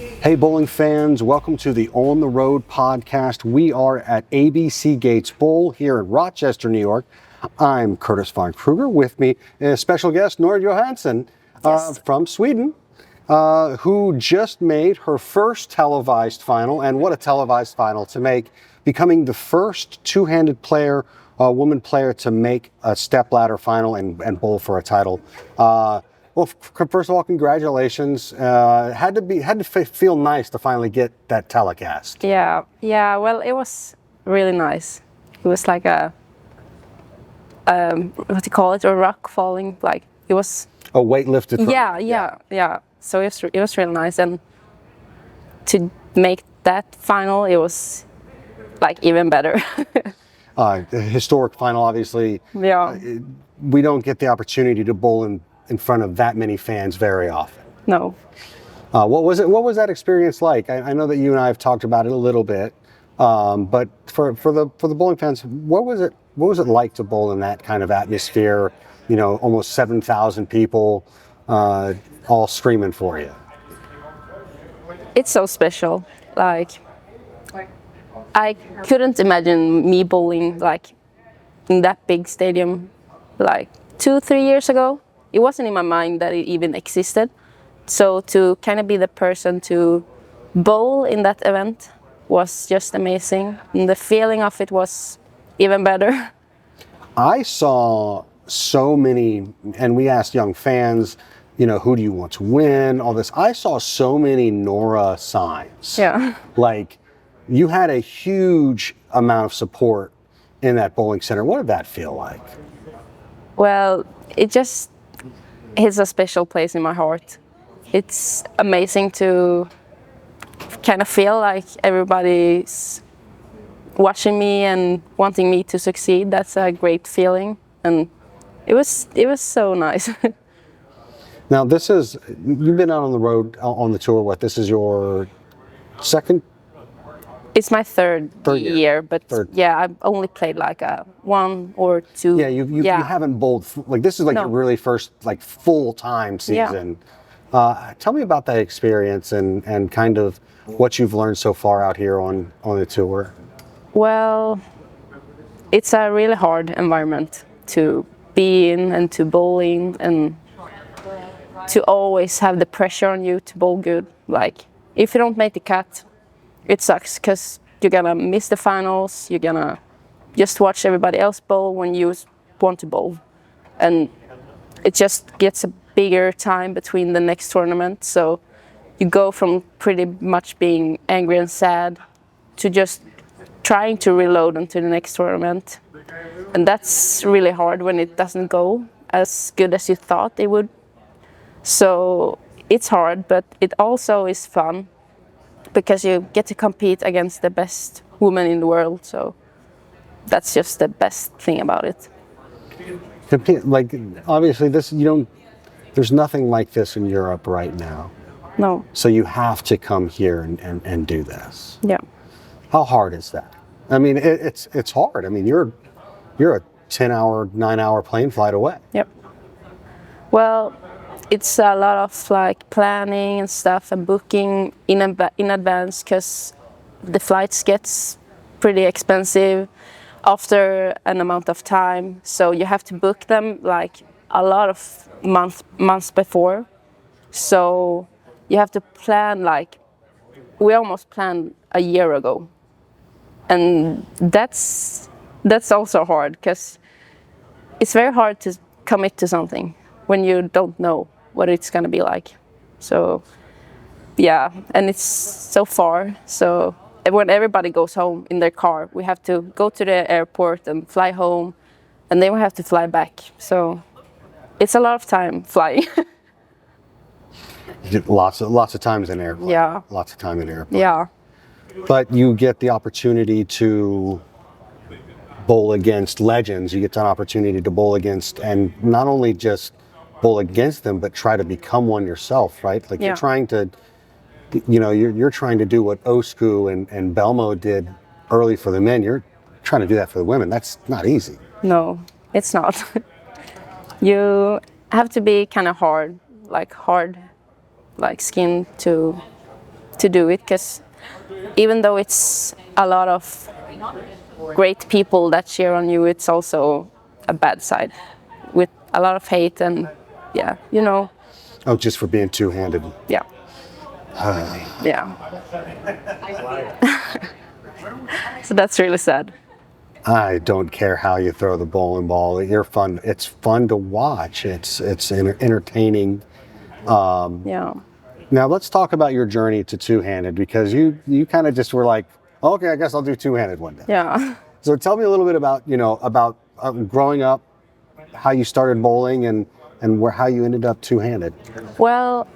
Hey bowling fans, welcome to the On the Road podcast. We are at ABC Gates Bowl here in Rochester, New York. I'm Curtis von Kruger. With me is special guest Nora Johansson from Sweden, who just made her first televised final, and what a televised final to make, becoming the first two-handed player, woman player to make a stepladder final and bowl for a title. Well, first of all, congratulations. Had to feel nice to finally get that telecast. Yeah. Well, it was really nice. It was like a what do you call it? A rock falling. Like it was. A weight lifted. Yeah. So it was really nice, and to make that final, it was like even better. A historic final, obviously. Yeah. We don't get the opportunity to bowl in front of that many fans very often. No. What was that experience like? I know that you and I have talked about it a little bit, but for the bowling fans, what was it like to bowl in that kind of atmosphere? You know, almost 7,000 people, all screaming for you. It's so special. Like I couldn't imagine me bowling like in that big stadium like 2-3 years ago. It wasn't in my mind that it even existed. So to kind of be the person to bowl in that event was just amazing. And the feeling of it was even better. I saw so many, and we asked young fans, you know, who do you want to win, all this. I saw so many Nora signs. Yeah. Like, you had a huge amount of support in that bowling center. What did that feel like? Well, it just hits a special place in my heart. It's amazing to kind of feel like everybody's watching me and wanting me to succeed. That's a great feeling, and it was so nice. Now, you've been out on the road on the tour. This is your second? It's my third year, but Third. yeah, I've only played like 1 or 2. Yeah, you haven't bowled, like this is like your really first like full-time season. Yeah. Tell me about that experience and kind of what you've learned so far out here on the tour. Well, it's a really hard environment to be in and to bowl in, and to always have the pressure on you to bowl good. Like if you don't make the cut, it sucks because you're gonna miss the finals. You're gonna just watch everybody else bowl when you want to bowl, and it just gets a bigger time between the next tournament. So you go from pretty much being angry and sad to just trying to reload into the next tournament, and that's really hard when it doesn't go as good as you thought it would. So it's hard, but it also is fun, because you get to compete against the best woman in the world. So that's just the best thing about it. Like, obviously there's nothing like this in Europe right now. No. So you have to come here and do this. Yeah. How hard is that? I mean, it's hard. I mean, you're a 10-hour, 9-hour plane flight away. Yep. Well, it's a lot of like planning and stuff and booking in advance, because the flights gets pretty expensive after an amount of time. So you have to book them like a lot of months before. So you have to plan, like we almost planned a year ago, and that's also hard, because it's very hard to commit to something when you don't know what it's going to be like. So yeah, and it's so far. So when everybody goes home in their car, we have to go to the airport and fly home, and then we have to fly back. So it's a lot of time flying. Lots of times in airport. Yeah. Lots of time in airport. Yeah. But you get the opportunity to bowl against legends. You get an opportunity to bowl against, and not only just bowl against them, but try to become one yourself, right? Like you're trying to, you're trying to do what Osku and Belmo did early for the men. You're trying to do that for the women. That's not easy. No, it's not. You have to be kind of hard, like skin to to do it, because even though it's a lot of great people that cheer on you, it's also a bad side with a lot of hate and yeah, you know. Oh, just for being two-handed. Yeah. Yeah. So that's really sad. I don't care how you throw the bowling ball. You're fun. It's fun to watch. It's entertaining. Yeah. Now let's talk about your journey to two-handed, because you kind of just were like, okay, I guess I'll do two-handed one day. Yeah. So tell me a little bit about growing up, how you started bowling, and how you ended up two-handed. Well,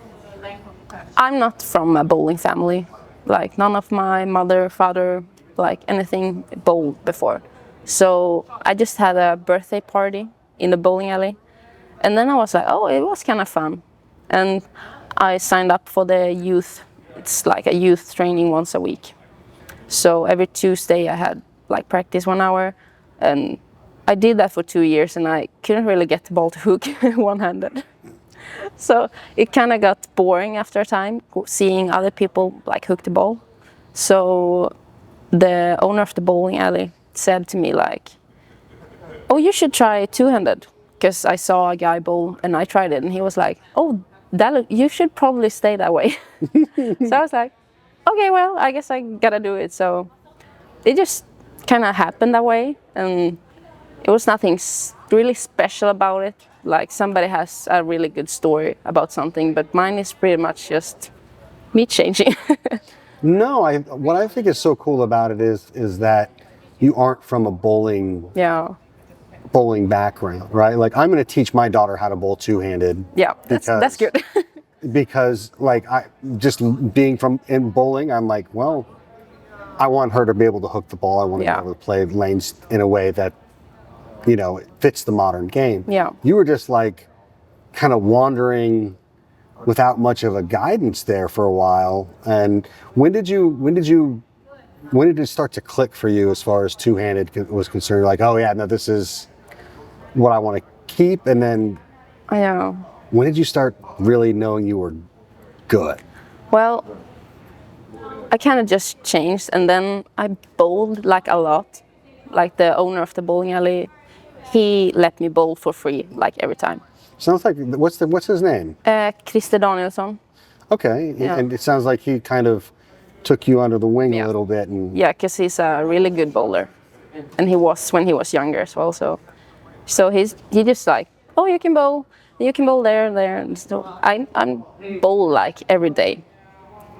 I'm not from a bowling family. Like none of my mother, father, like anything bowled before. So I just had a birthday party in the bowling alley. And then I was like, oh, it was kind of fun. And I signed up for the youth. It's like a youth training once a week. So every Tuesday I had like practice 1 hour. And I did that for 2 years and I couldn't really get the ball to hook one-handed. So it kind of got boring after a time, seeing other people like hook the ball. So the owner of the bowling alley said to me like, oh, you should try two-handed, because I saw a guy bowl and I tried it and he was like, oh, you should probably stay that way. So I was like, okay, well, I guess I gotta do it. So it just kind of happened that way, and it was nothing really special about it. Like somebody has a really good story about something, but mine is pretty much just me changing. No, what I think is so cool about it is that you aren't from a bowling background, right? Like I'm going to teach my daughter how to bowl two-handed. Yeah, that's good. Because like I just being from in bowling, I'm like, well, I want her to be able to hook the ball. I want to be able to play lanes in a way that, it fits the modern game. Yeah. You were just like kind of wandering without much of a guidance there for a while. And when did it start to click for you as far as two-handed was concerned? Like, oh yeah, no, this is what I want to keep. And then when did you start really knowing you were good? Well, I kind of just changed, and then I bowled like a lot. Like the owner of the bowling alley, he let me bowl for free, like every time. Sounds like, what's his name? Christer Danielsson. Okay, and it sounds like he kind of took you under the wing a little bit. And yeah, because he's a really good bowler, and he was when he was younger as well. So he just like, oh, you can bowl there and there. And so I'm bowl like every day,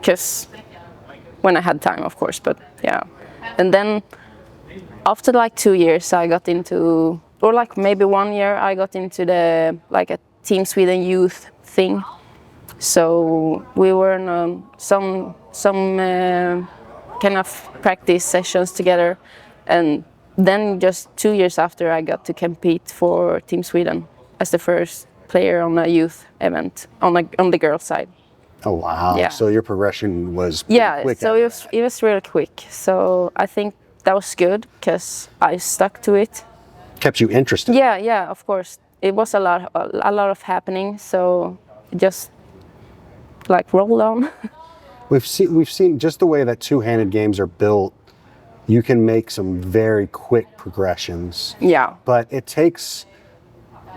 because when I had time, of course. But yeah, and then after like 2 years, I got into, or like maybe 1 year, I got into the like a Team Sweden youth thing. So we were in some kind of practice sessions together, and then just 2 years after, I got to compete for Team Sweden as the first player on a youth event on the girls' side. Oh wow! Yeah. So your progression was quick. So it was really quick. So I think that was good because I stuck to it. Kept you interested. Yeah, of course. It was a lot of happening. So just like roll on. We've seen just the way that two-handed games are built. You can make some very quick progressions. Yeah. But it takes.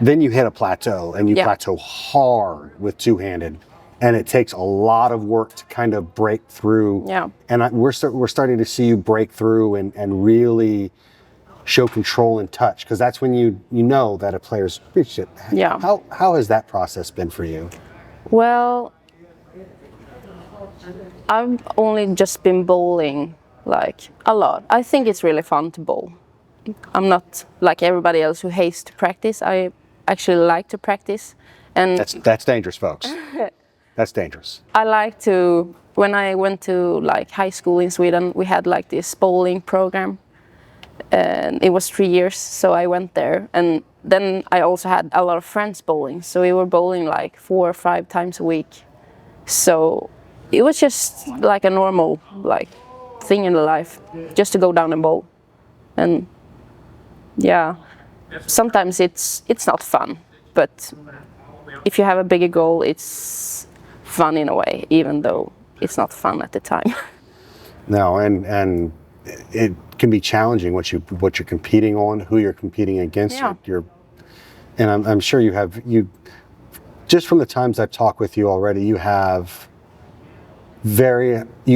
Then you hit a plateau, and you plateau hard with two-handed, and it takes a lot of work to kind of break through. Yeah. And we're starting to see you break through and really show control and touch, because that's when you know that a player's reached it. Yeah. How has that process been for you? Well, I've only just been bowling like a lot. I think it's really fun to bowl. I'm not like everybody else who hates to practice. I actually like to practice, and that's dangerous, folks. That's dangerous. I like to. When I went to like high school in Sweden, we had like this bowling program, and it was 3 years. So I went there, and then I also had a lot of friends bowling. So we were bowling like 4 or 5 times a week. So it was just like a normal like thing in the life, just to go down and bowl. And yeah, sometimes it's not fun, but if you have a bigger goal, it's fun in a way, even though it's not fun at the time. No, and it can be challenging what you're competing on, who you're competing against. Yeah. And I'm sure you just from the times I've talked with you already, you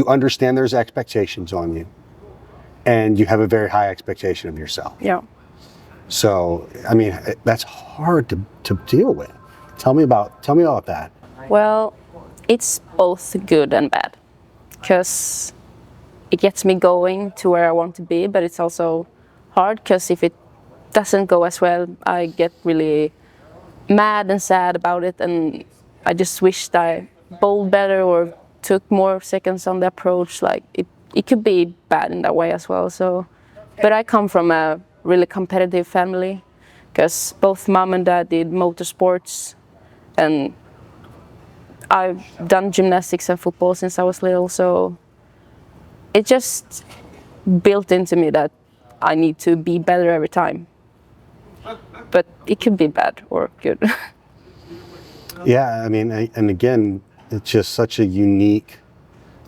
understand there's expectations on you, and you have a very high expectation of yourself. Yeah. So, I mean, that's hard to deal with. Tell me about that. Well, it's both good and bad, because it gets me going to where I want to be, but it's also hard because if it doesn't go as well, I get really mad and sad about it, and I just wished I bowled better or took more seconds on the approach. Like it could be bad in that way as well. So, but I come from a really competitive family, because both mom and dad did motorsports, and I've done gymnastics and football since I was little. So it just built into me that I need to be better every time. But it could be bad or good. Yeah, I mean, and again, it's just such a unique.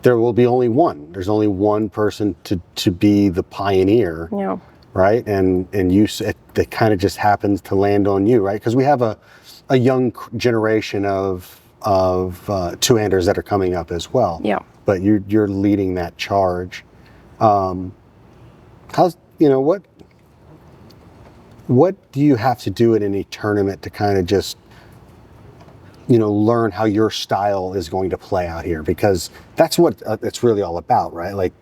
There will be only one. There's only one person to be the pioneer, Yeah. right? And it kind of just happens to land on you, right? Because we have a young generation of two-handers that are coming up as well. Yeah. But you're leading that charge. What do you have to do in any tournament to kind of just learn how your style is going to play out here? Because that's what it's really all about, right? Like,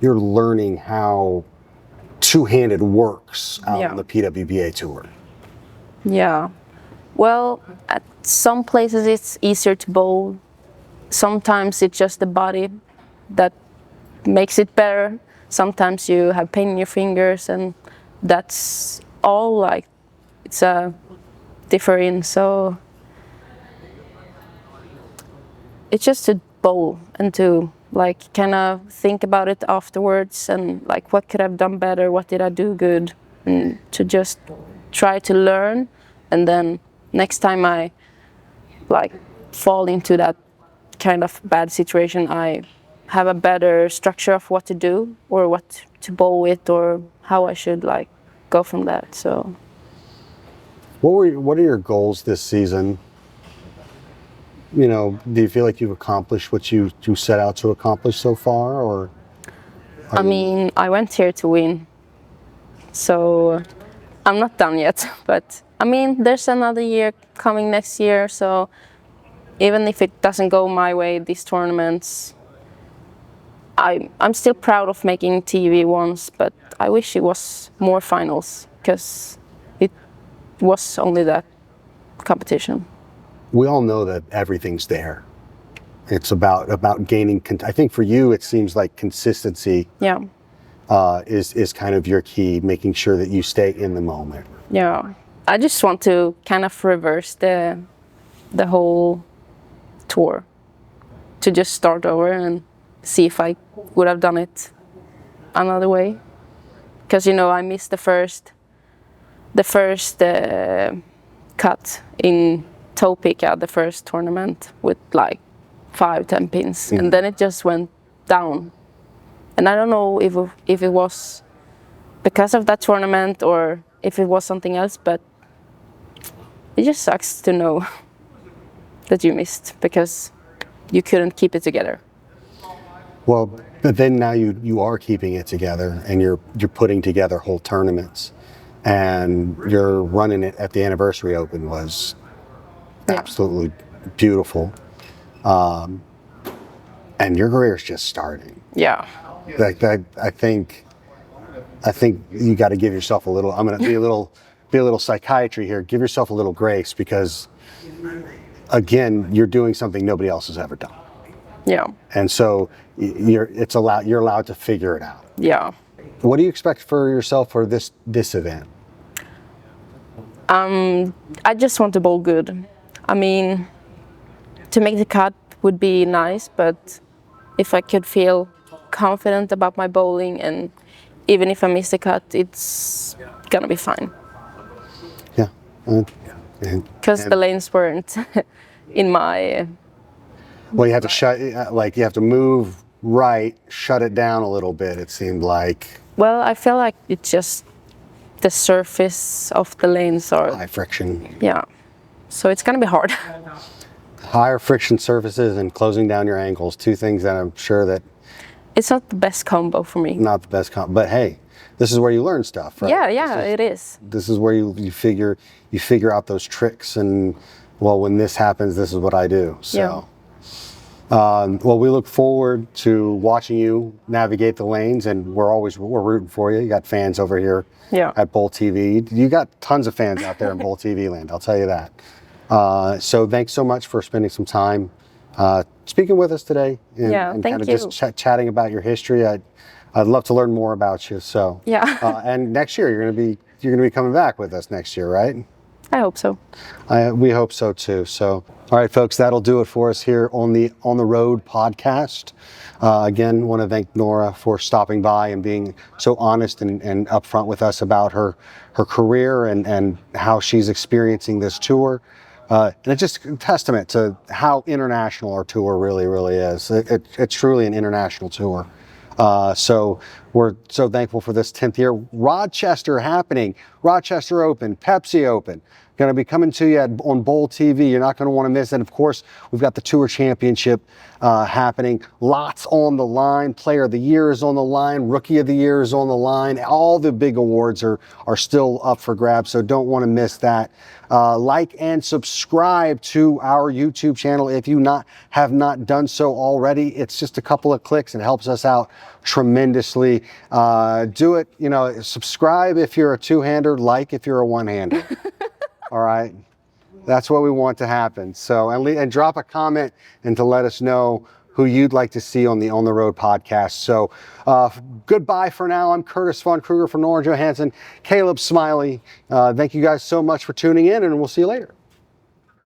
you're learning how two-handed works out on the PWBA tour. Yeah. Well, at some places it's easier to bowl. Sometimes it's just the body that makes it better. Sometimes you have pain in your fingers, and that's all, like, it's a different. So it's just to bowl and to like kind of think about it afterwards, and like, what could I have done better, what did I do good, and to just try to learn, and then next time I like fall into that kind of bad situation, I have a better structure of what to do or what to bowl with or how I should like go from that. So What are your goals this season? Do you feel like you've accomplished what you set out to accomplish so far, or? I mean, I went here to win, so I'm not done yet. But I mean, there's another year coming next year, so even if it doesn't go my way these tournaments, I'm still proud of making TV once, but I wish it was more finals, because it was only that competition. We all know that everything's there. It's about gaining. I think for you, it seems like consistency. Yeah. Is kind of your key, making sure that you stay in the moment. Yeah. I just want to kind of reverse the whole tour, to just start over and see if I would have done it another way. Because I missed the first cut in Topeka, the first tournament, with like 5-10 pins, and then it just went down. And I don't know if it was because of that tournament or if it was something else, but it just sucks to know that you missed because you couldn't keep it together. Well, but then now you are keeping it together, and you're putting together whole tournaments, and you're running it at the Anniversary Open was absolutely beautiful. And your career's just starting. Yeah. Like I think you got to give yourself a little. I'm going to be a little psychiatry here. Give yourself a little grace, because again, you're doing something nobody else has ever done. Yeah. And so you're allowed to figure it out. Yeah. What do you expect for yourself for this event? I just want to bowl good. I mean, to make the cut would be nice, but if I could feel confident about my bowling, and even if I miss the cut, it's gonna be fine. Yeah. Because the lanes weren't in my Well, you have to shut, like you have to move right, shut it down a little bit, it seemed like. Well, I feel like it's just the surface of the lanes are, High friction. yeah. So it's gonna be hard. Higher friction surfaces and closing down your ankles, two things that I'm sure that It's not the best combo for me. not the best but hey, this is where you learn stuff, right? Yeah, it is. This is where you figure out those tricks, and well, when this happens, this is what I do. So Yeah. well, we look forward to watching you navigate the lanes, and we're rooting for you. You got fans over here Yeah. at Bowl TV. You got tons of fans out there in Bowl TV land, I'll tell you that. So thanks so much for spending some time speaking with us today, and, Yeah, and thank kind of you. just chatting about your history. I'd love to learn more about you. So Yeah. and next year you're gonna be coming back with us next year, right? I hope so. We hope so too. So, all right, folks, that'll do it for us here on the On the Road podcast. Again, want to thank Nora for stopping by and being so honest and upfront with us about her career and how she's experiencing this tour. And it's just a testament to how international our tour really is. It's truly an international tour. So we're so thankful for this 10th year. Rochester happening, Rochester Open, Pepsi Open, going to be coming to you on Bowl TV. You're not going to want to miss it. Of course, we've got the Tour Championship happening. Lots on the line. Player of the Year is on the line. Rookie of the Year is on the line. All the big awards are still up for grabs, so don't want to miss that. Like and subscribe to our YouTube channel if you have not done so already. It's just a couple of clicks and helps us out tremendously. Do it, subscribe if you're a two-hander, like if you're a one-hander. All right, that's what we want to happen. So and drop a comment and to let us know who you'd like to see on the On the Road podcast. So goodbye for now. I'm Curtis Von Kruger from Nora Johansson, Caleb Smiley. Thank you guys so much for tuning in, and we'll see you later.